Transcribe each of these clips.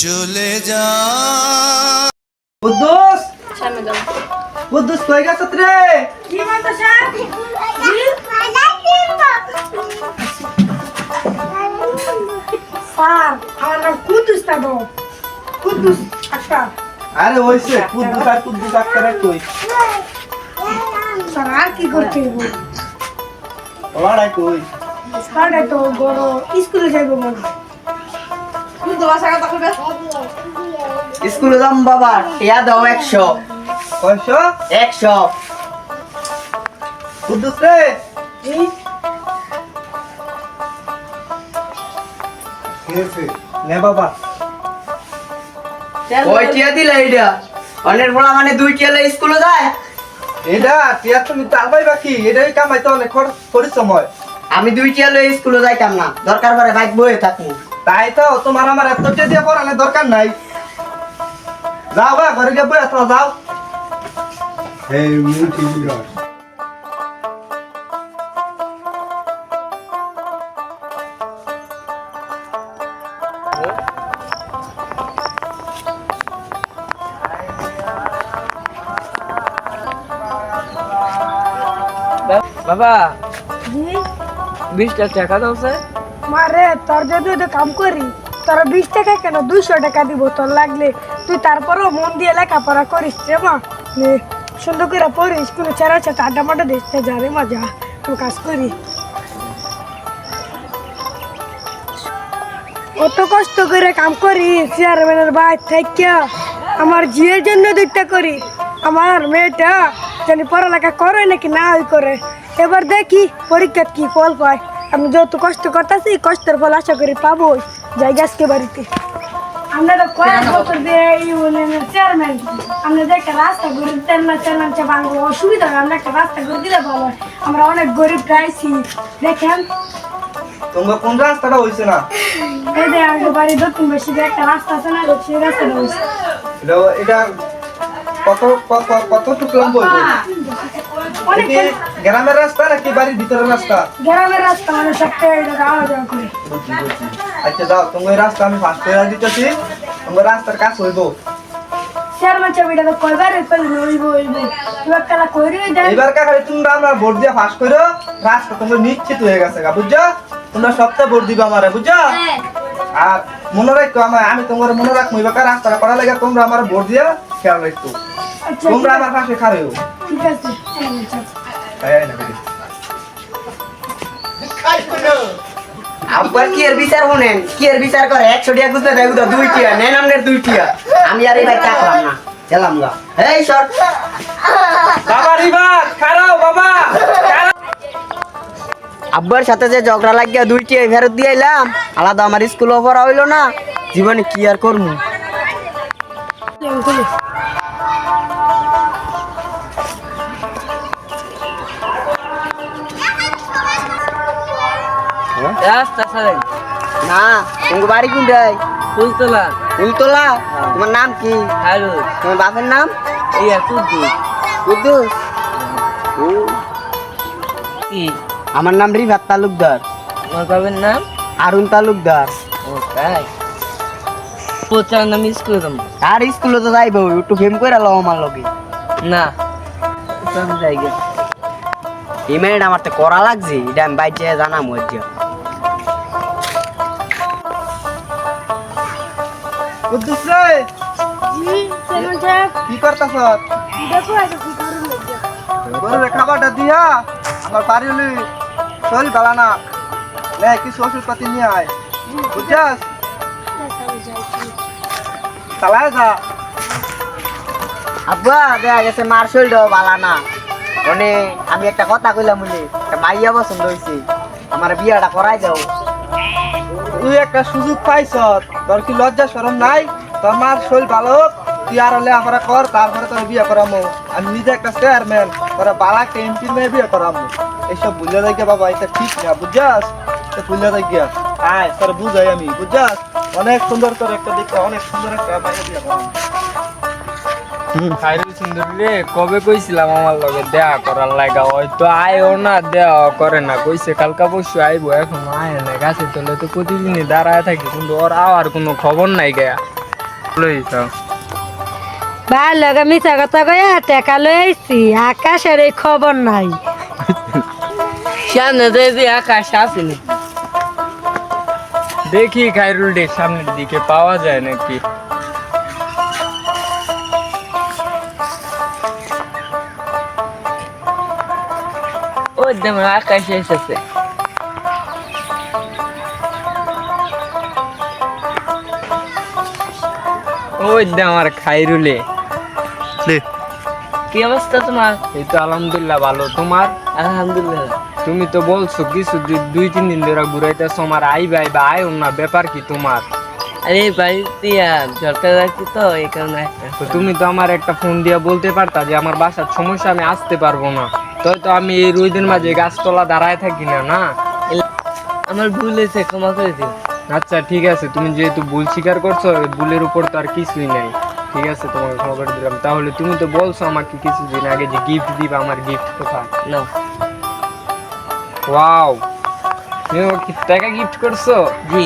চলে যা কুদ্দুস সামনে দাও। কুদ্দুস কই গেছ রে? কি মাতা সাহেব? স্যার, আমার নাম কুদ্দুস তাবো। কুদ্দুস আক্তার। আরে হইছে কুদ্দুস আক্তার কই? স্যার আর কি করতে হইব? ওলাড়াই কই? স্যার তো বড় স্কুলে যাইব মনে হয়। কুদ্দুস আশা কথা কইবে। স্কুলে যাম বাবা, টিয়া দাও 100 কয়শো? 100 কুদ্দুস রে জি, নে বাবা কয় টিয়া দিলা এটা? অনেক বড় মানে 2 টিয়া লই স্কুলে যায়। এটা টিয়া তুমি তালবাই বাকি এটাই কামাইতে অনেক পরিশ্রম। আমি 2 টিয়া লই স্কুলে যাইতাম না, দরকার পড়ে বাইক বয়ে থাকমু। তাই তো তোমার আমার এত টিয়া দিয়ে পড়ানোর দরকার নাই। যাও বা ঘরে গিয়ে বইয়া তো যাও। Hey, multi-leader. বাবা জি। 20টা টাকা দাও স্যার। মারে তোর যদি এটা কাম করি তোর 20 টাকা কেন 200 টাকা দিব তোর লাগলে তুই তারপরও মন দিয়ে লেখাপড়া করিস রে মা নে, সুন্দর করে পড়ি স্কুলে চারা চাটা আড্ডা মাড্ডা দিতে যা রে মা যা তুই কাজ করি অত কষ্ট করে কাম করি চেয়ারম্যানের বাইর থেকে আমার ঝিয়ের জন্য দুইটা করি আমার মেয়েটা জানি পড়ালেখা করে নাকি না ওই করে এবার দেখি পরীক্ষা কি ফল পায় আমি যত কষ্ট করতেছি কষ্টের ফল আশা করি পাবো যাই আজকে বাড়িতে আপনারা কয়েক বছর দিয়ে ইউনিয়নের চেয়ারম্যান আপনাদের একটা রাস্তা করে দিতেন না চেয়ারম্যান বাংলা অসুবিধা হয় আমরা একটা রাস্তা করে দিলে ভালো হয় আমরা অনেক গরিব গাইছি দেখেন তোমার কোন রাস্তাটা হইছে না? এই যে আমাদের বাড়ি দক্ষিণ বেশি একটা রাস্তা আছে না সেই রাস্তাটা হয়েছে এটা কত কতটুকু লম্বা হইবে? অনেক কি গ্রামের রাস্তা নাকি বাড়ির ভিতরের রাস্তা? গ্রামের রাস্তা মানে সবটা আওয়া যাওয়া করে আচ্ছা যাও তোমার রাস্তা আমি ফাঁস করে দিতেছি, তোমার রাস্তার কাজ হইব। চেয়ারম্যান চাবিটা তো কয়বার পেলে হইব হইব তুই একটা কইরে দেন এবার কাকা তোমরা আমার ভোট দিয়ে ফাঁস করো, রাস্তা তোমরা নিশ্চিত হয়ে গেছে গা বুঝছো? তোমরা সপ্তাহে ভোট দিবা আমারে বুঝছো? আর মনে রাখো আমি তোমার মনে রাখবো এবার রাস্তাটা করা লাগে তোমরা আমার ভোট দিয়ে খেয়াল রাখো। আচ্ছা তোমরা আমার পাশে খাড়ো। ঠিক আছে চেয়ারম্যান সাহেব। তাই না বেটি? আব্বার কি এর বিচার শুনেন? কি এর বিচার করে? 100 টিয়া খুঁজতে দেয় উদা 2 টিয়া নেন আমনের 2 টিয়া। আমি আর এই ভাই থাকলাম না, গেলাম গা। এই সর বাবা রিবা খাড়াও বাবা খাড়াও। আব্বার সাথে যে ঝগড়া লাগিয়া 2 টিয়া ফেরত দিয়ে আইলাম, আলাদা আমার স্কুলে পড়া হইলো না, জীবনে কি আর করমু? রাস্তা ছাড়েন। না তোমার বাড়ি কোনটাই? ফুলতলা। ফুলতলা? তোমার নাম কি? হ্যালো। তোমার বাপের নাম? ইয়া কুদ্দুস। কুদ্দুস? ও, কি? আমার নাম রিফাত তালুকদার। তোমার বাবার নাম? আরুন তালুকদার। ও তাই। প্রচার নাম স্কুলে যাবো। আর স্কুলে তো যাইব, একটু ফেম করে লো আমার লগে। না আমি যাই গে। এই মেয়েটা আমার তো করা লাগছে, এটা আমি বাইরে জানাম হচ্ছে। কুদ্দুস রে জি চেয়ারম্যান সাহেব কি করতাছ? দেখো আগে কি করুন লাগিয়া গরুরে খাবারটা দিয়া আমার বাড়ি হলি শরীর ভালো না, নে কিছু ওষুধ পাতি নিয়ে আয় বুঝছাস? চালায় যা। আব্বা দেখা গেছে মার শরীরটাও ভালো না, মানে আমি একটা কথা কইলাম বলি, একটা মাইয়া পছন্দ হয়েছে, আমার বিয়াটা করাই দাও। তুই একটা সুযোগ পাইছ, তোর কি লজ্জা শরম নাই? তোর মার শরীর ভালো হোক, তুই আর হলে আমরা কর, তারপরে তোর বিয়ে করামো। আমি নিজে একটা চেয়ারম্যান, তোরা বালা একটা এমপি মেয়ে বিয়ে করামো। এইসব ভুলে দেখে বাবা এটা ঠিক না বুঝছাস? ভুলে দেখে আয় তোর বুঝাই আমি বুঝছাস? অনেক সুন্দর তোর একটা দেখে অনেক সুন্দর একটা মাইয়া বিয়ে করামো। খাইরুল সুন্দরী রে কবে কইছিলাম আমার লগে দেখা করার লাগা, হয়তো আয়ও না দেওয়া করে না, কইছে কালকা পরশু আইবো, এখন আয় না। গাছের তলে তো প্রতিদিনই দাঁড়ায় থাকি কিন্তু ওর আওয়ার কোনো খবর নাই গা। লইছো ভাই লগে মিছা কথা কয়ে টাকা লই আইছি আকাশের এই খবর নাই সামনে যে আকাশ আসেনি দেখি খাইরুল ডে সামনের দিকে পাওয়া যায় নাকি ওই যেমন আকাশ এসেছে ওই দে আমার খাইরুলে কি অবস্থা তোমার? এই তো আলহামদুলিল্লাহ ভালো তোমার আলহামদুলিল্লাহ। তুমি তো বলছো কিছু 2-3 দিন ধরে ঘুরাইতেছো আমার আইবা আয় না ব্যাপার কি তোমার আরে বাড়িতে সরকার রাখছি তো এই কারণে একটা। তো তুমি তো আমার একটা ফোন দিয়ে বলতে পারতা যে আমার বাসার সমস্যা আমি আসতে পারবো না তো আমি এই রোদের মাঝে গাছতলা দাঁড়ায় থাকি না না আমার ভুল হয়েছে, ক্ষমা করে দিও। আচ্ছা ঠিক আছে তুমি যেহেতু ভুল স্বীকার করছো এই ভুলের উপর তো আর কিছুই নাই ঠিক আছে তোমাকে ক্ষমা করে দিলাম তাহলে তুমি তো বলছো আমাকে কিছুদিন আগে যে গিফট দিবা আমার গিফট কোথায় নাও। ওয়াও তুমি আমাকে টাকা গিফট করছো জি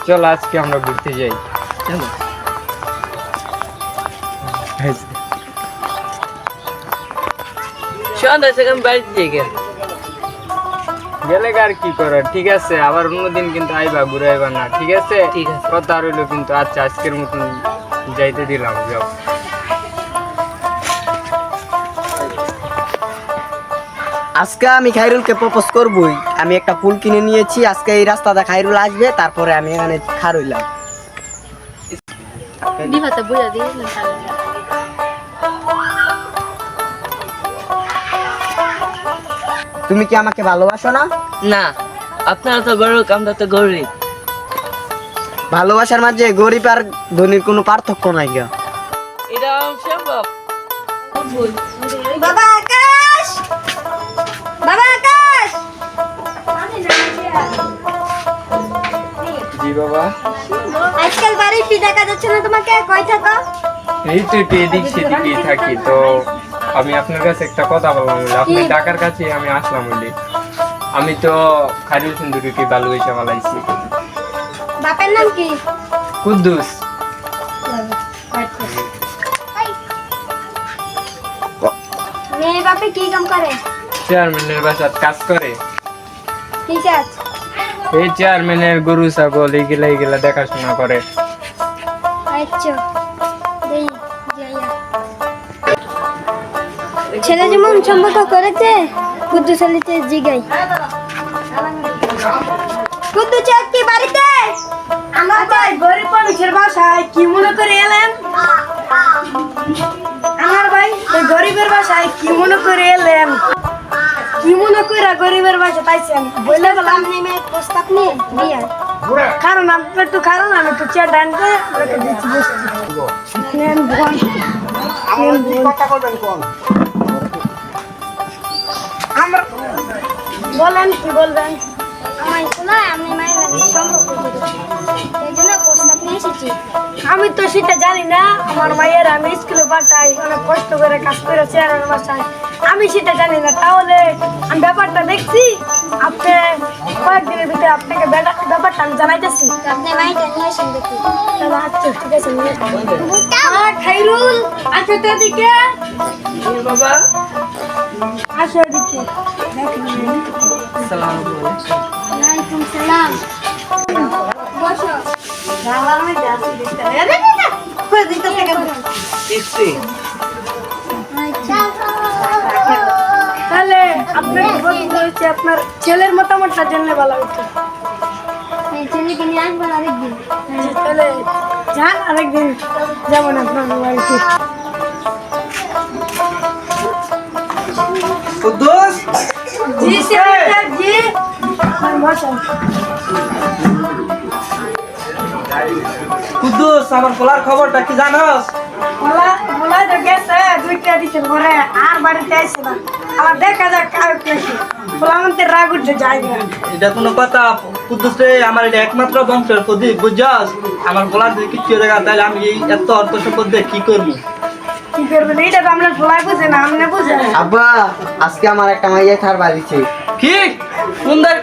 চল আজকে আমরা ঘুরতে যাই চলো। সন্ধ্যা থেকে আমি বাড়িতে যাই গে। গেলে আর কি করার ঠিক আছে আবার অন্যদিন কিন্তু আইবা ঘুরাইবা না ঠিক আছে ঠিক আছে। কথা রইলো কিন্তু আচ্ছা আজকের মতন যাইতে দিলাম যাও আজকে আমি খাইরুলকে প্রপোজ করবই আমি একটা ফুল কিনে নিয়েছি আজকে এই রাস্তাটা খাইরুল আসবে তারপরে আমি এখানে খার হইলাম তুমি কি আমাকে ভালোবাসো না না আপনারা তো গরিব, আমরা তো গরিব। ভালোবাসার মাঝে গরিব আর ধনীর কোনো পার্থক্য নাই গা এটা সম্ভব? বাবা আকাশ বাবা আকাশ জি বাবা আজকাল বাড়িতে দেখা যাচ্ছে না তোমাকে কই থাকো এই তো একটু এদিক সেদিকেই থাকি তো আমি আপনার কাছে একটা কথা বললাম বলে আপনি ঢাকার কাছে আমি আসলাম বলে আমি তো খাইরুল সুন্দরীকে ভালোবেসে ফেলাইছি বাপের নাম কি কুদ্দুস মেয়ে বাপে কি কাম করে চেয়ারম্যানের বাসায় কাজ করে কি কাজ এই চেয়ারম্যানের গরু ছাগল এইগুলা দেখাশোনা করে আচ্ছা দেই যাইয়া ছেলে যেমন সম্পর্ক করেছে কুদ্দু ছেলেতে জিগাই কুদ্দু চাক কি বাড়িতে আমরা ভাই গরিব মানুষের বাসায় কি মনে করে এলেন আমার ভাই এই গরিবের বাসায় কি মনে করে এলেন কি মনে করে গরিবের বাসায় পাইছেন বলে বললাম নেমে প্রস্তাব নিয়ে বিয়ে কারণ আপনি একটু কারণ আমি একটু চেয়ার ডান করে আপনাকে দিচ্ছি বসে নেন বোন আমরা বলেন কি বলবেন আমার শোনায় আমি মায়ের লাগে সম্পর্ক করেছি এই জন্য প্রস্তাব নিয়ে এসেছি আমি তো সেটা জানি না আমার মায়ের আমি স্কুলে পাঠাই অনেক কষ্ট করে কাজ করেছে আমার বাসায় আমি সেটা জানি না তাহলে আমি ব্যাপারটা দেখছি আপনি কয়েকদিনের ভিতরে আপনাকে ব্যাপারটা আমি জানাইতেছি আপনি মাইটা নিয়ে আসেন দেখি তাহলে আচ্ছা ঠিক আছে নিয়ে খাইরুল আচ্ছা তো এদিকে বাবা আসো এদিকে আসসালামু আলাইকুম। ওয়ালাইকুম সালাম বসো রাবার মে যাচ্ছি দেখতে আরে না কই দিতে থেকে দিচ্ছি। তাহলে আপনার বলতে হচ্ছে আপনার ছেলের মতামতটা জানলে ভালো হতো ছেলেকে নিয়ে আসবেন আরেকদিন তাহলে যান আরেকদিন যেমন আপনার বাড়িতে কুদ্দুস জি স্যার জি বসো কুদ্দুস আমার খোলার খবরটা কি জানোস বলা তো গেছে দুইটা দিচ্ছে ঘরে আর বাড়িতে আসছে না আবার দেখা যাক কার কেছে বলা আমাদের রাগ উঠে যায় না এটা কোনো কথা কুদ্দুস রে আমার এটা একমাত্র বংশের প্রদীপ বুঝছস আমার বলার যদি কিছু দেখা তাহলে আমি এই এত অর্থ সম্পদ দিয়ে কি করবো কি করবেন এইটা তো আমরা ভোলাই বুঝে না আপনি বুঝেন আব্বা আজকে আমার একটা মাইয়া থার বাড়িছে কি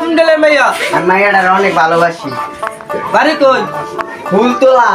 কোন গেলে মাইয়া আর মাইয়াটার অনেক ভালোবাসি বাড়ি কই ফুলতলা।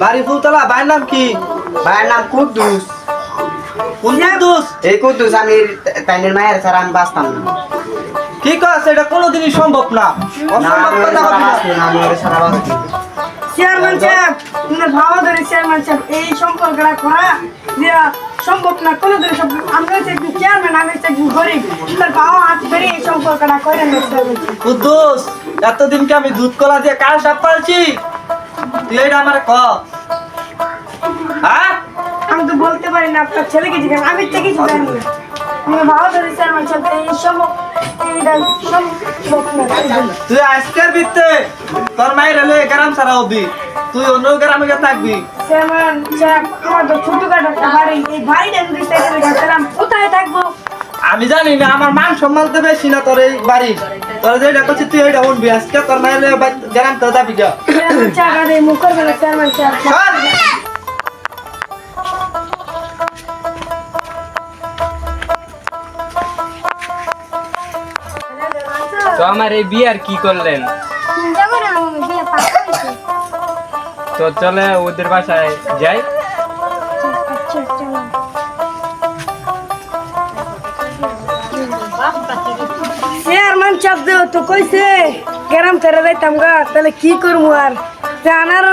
বাড়ি ফুলতলা, ভাইয়ের নাম কি? ভাইয়ের নাম কুদ্দুস। কুদ্দুস? এই কুদ্দুস আমি তাইনের মায়ের ছাড়া আমি বাঁচতাম না। কি কস, এটা কোনোদিনই সম্ভব না। না, আমি ওরে ছাড়া বাঁচবো না, আমি ওরে ছাড়া বাঁচবো না। চেয়ারম্যান সাহেব, আপনার ভাবা ধরে চেয়ারম্যান সাহেব এই সম্পর্কটা করা যে সম্ভব না কোনোদিন সম্ভব। আমরা হচ্ছে একদিন চেয়ারম্যান, আমি হচ্ছে একদিন গরিব, তার বাবা হাত ধরে এই সম্পর্কটা করে না। কুদ্দুস, এতদিনকে আমি দুধ কলা দিয়ে কার সাপ পালছি, তুই এটা আমার ক। হ্যাঁ, আমি তো বলতে পারি না, আপনার ছেলেকে জিজ্ঞেস, আমি তো কিছু জানি না। আমি ভাবা ধরে চেয়ারম্যান সাহেব এই সম্ভব, এইটা সম্ভব না। তুই আজকের ভিত্তে তোর মায়ের হলে গ্রাম ছাড়া হবি, তুই অন্য গ্রামে গিয়ে থাকবি। চেয়ারম্যান সাহেব, আমার তো ছোটখাটো একটা বাড়ি, এই বাড়িটা যদি সাইকেলে গেছিলাম কোথায় থাকবো? আমি জানি না, আমার মান সম্মান তো বেশি না তোর এই বাড়ি। তোর যেটা করছিস তুই এইটা শুনবি, আজকে তোর মায়ের গ্রাম তো যাবি গা। চেয়ারম্যান সাহেব, এই মুখ করবে না চেয়ারম্যান সাহেব। চল। তো আমার এই বিয়ে আর কি করলেন? তো চলে ওদের বাসায় যাই। চেয়ারম্যান সাহেব দেও তো কইছে গ্রাম ছেড়ে যাইতাম গা, তাহলে কি করবো আর? যে আনার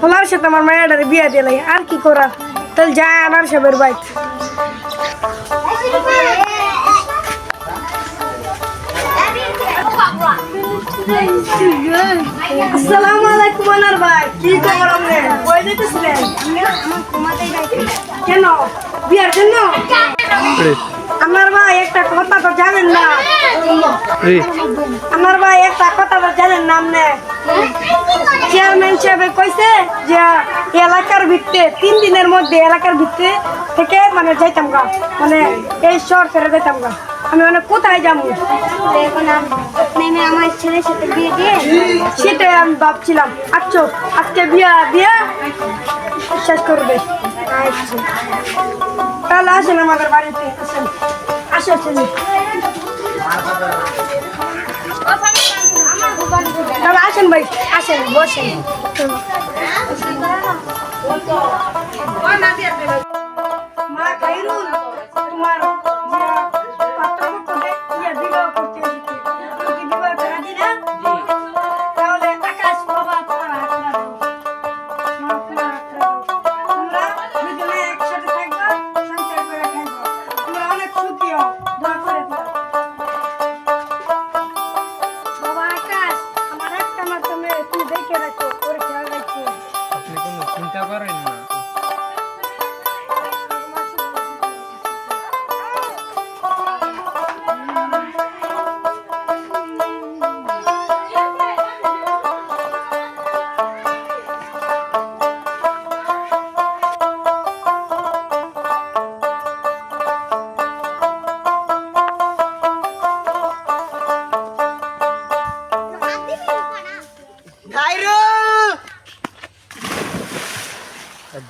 হলার সাথে আমার মায়ের বিয়া দিলাই, আর কি করা? তাহলে যায় আনার সাহেবের বাইক। আসসালামু আলাইকুম আনার ভাই, কি খবর আপনার? কই যাইতেছিলেন? কেন, বিয়ার জন্য? আমার ভাই একটা কথা তো জানেন না। আমার ভাই একটা কথা তো জানেন না আপনি? চেয়ারম্যান সাহেব কইছে যে এলাকার ভিত্তিতে 3 দিনের মধ্যে এলাকার ভিত্তিতে থেকে মানে যাইতাম গা, মানে এই শহর ছেড়ে যাইতাম গা। আমি মানে কোথায় যাবো? আমার ছেলের সাথে বিয়ে দিয়ে সেটাই আমি ভাবছিলাম। আচ্ছা, আজকে বিয়া দিয়ে শেষ করবে। আচ্ছা, তাহলে আসেন আমাদের বাড়িতে, আসেন, আসো ছেলে। তাহলে আসেন ভাই, আসেন, বসেন। মা খাইরুল, তোমার পাত্রপক্ষ বিবাহ করতে এসেছে। তুমি কি বিবাহ করে রাজি না? তাহলে আকাশ বাবা তোমার হাত রাখো। মা তোমার হাত রাখো। তোমরা দুজনে একসাথে থাকবা, সংসার করে খাইবা। তোমরা অনেক সুখী হও, দোয়া করে দিও। বাবা আকাশ, আমার একটা মাধ্যমে তুমি দেখে রাখো, ওর খেয়াল রাখো। আপনি কোনো চিন্তা করেন না।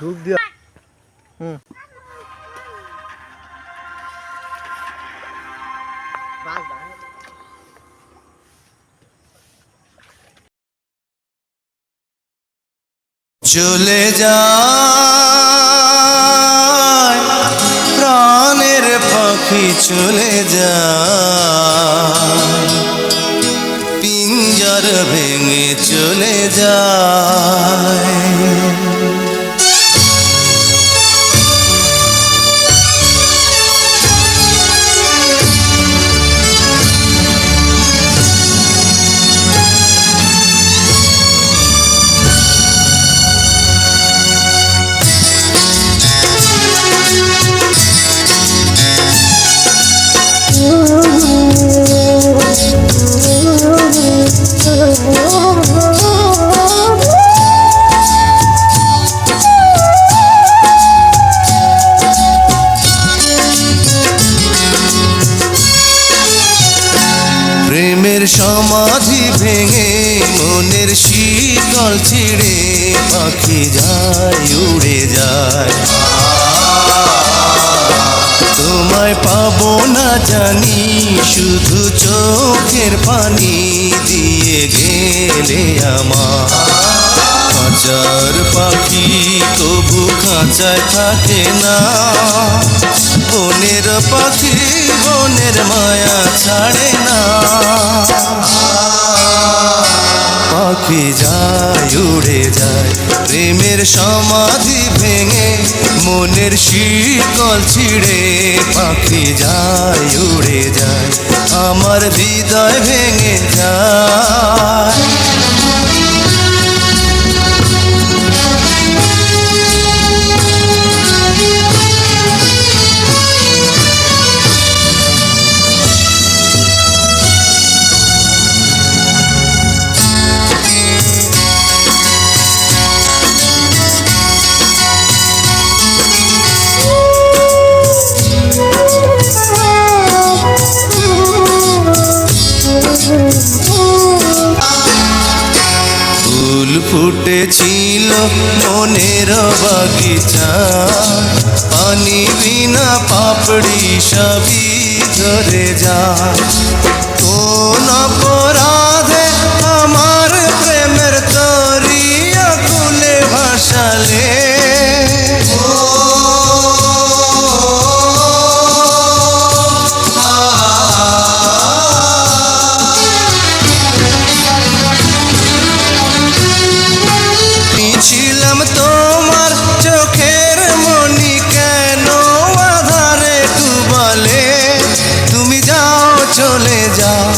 ঢুক দিয়া। চলে যায় প্রাণের পাখি, চলে যায় পিঞ্জর ভেঙে, চলে যায়। প্রেমের সমাধি ভেঙে, মনের শীতল ছিঁড়ে, পাখি যায়, উড়ে যায়। তোমায় পাবো না জানি, শুধু চোখের পানি দিয়ে গেলে আমার। হাজার পাখি তবু খাঁচায় থাকে না, বনের পাখি বনের মায়া ছাড়ে না। পাখি যায় উড়ে যায় প্রেমের সমাধি ভেঙে, মনের শিকল ছিঁড়ে পাখি যায় উড়ে যায়, আমার হৃদয় ভেঙে যায়। ফুল ফুটেছিল মনের বাগিচা, পানি বিনা পাপড়ি সবই ঝরে যায়। কোন অপরাধে আমার প্রেমের তরিয়া খুলে ভাসালে, ছিলাম তোমার চোখের মনি, কেন আধারে ডুবালে? তুমি যাও চলে যাও,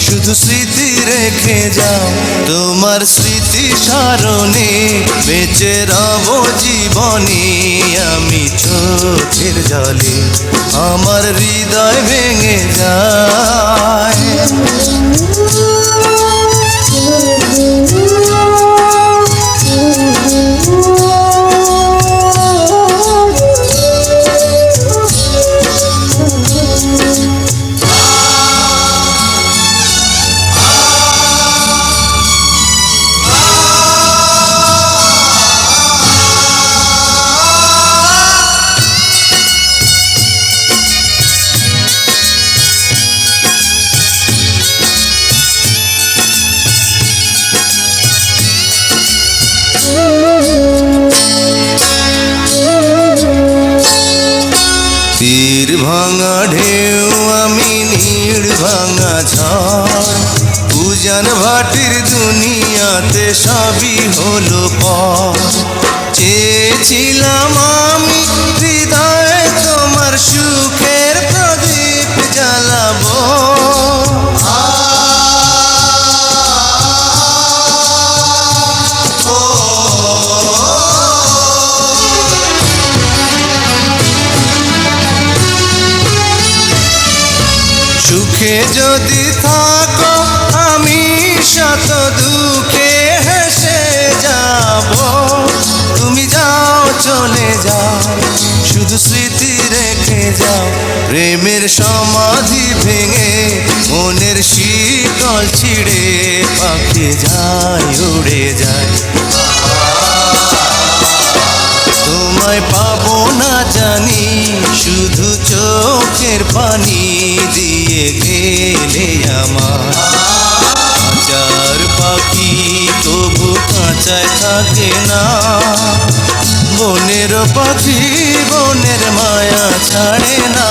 শুধু স্মৃতি রেখে যাও, তোমার স্মৃতি স্মরণে বেঁচে রব জীবনে। আমি চোখের জলে আমার হৃদয় ভেঙে যায়। তীর ভাঙা ঢেউ আমি নীড় ভাঙা ঝড়, উজান ভাটির দুনিয়াতে সবই হলো পর। চেয়েছিলাম আমি হৃদয়ে তোমার সুখের প্রদীপ জ্বালাবো, সুখে যদি থাকো আমি শত দুঃখে হেসে যাব। তুমি যাও চলে যাও, শুধু স্মৃতি রেখে যাও, প্রেমের সমাধি ভেঙে মনের শিকল ছিঁড়ে পাখি যায় উড়ে যায়। তোমায় পাবো না জানি, শুধু চোখের পানি দিয়ে গেলে আমার। হাজার পাখি তবু কাঁচায় থাকে না, বনের পাখি বনের মায়া ছাড়ে না।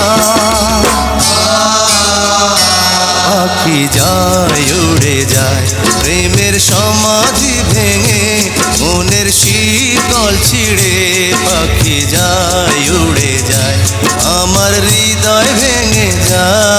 পাখি যায় উড়ে যায় প্রেমের সমাধি ভেঙে, মনের শিকল ছিঁড়ে পাখি যায় উড়ে যায়, আমার হৃদয় ভেঙে যায়।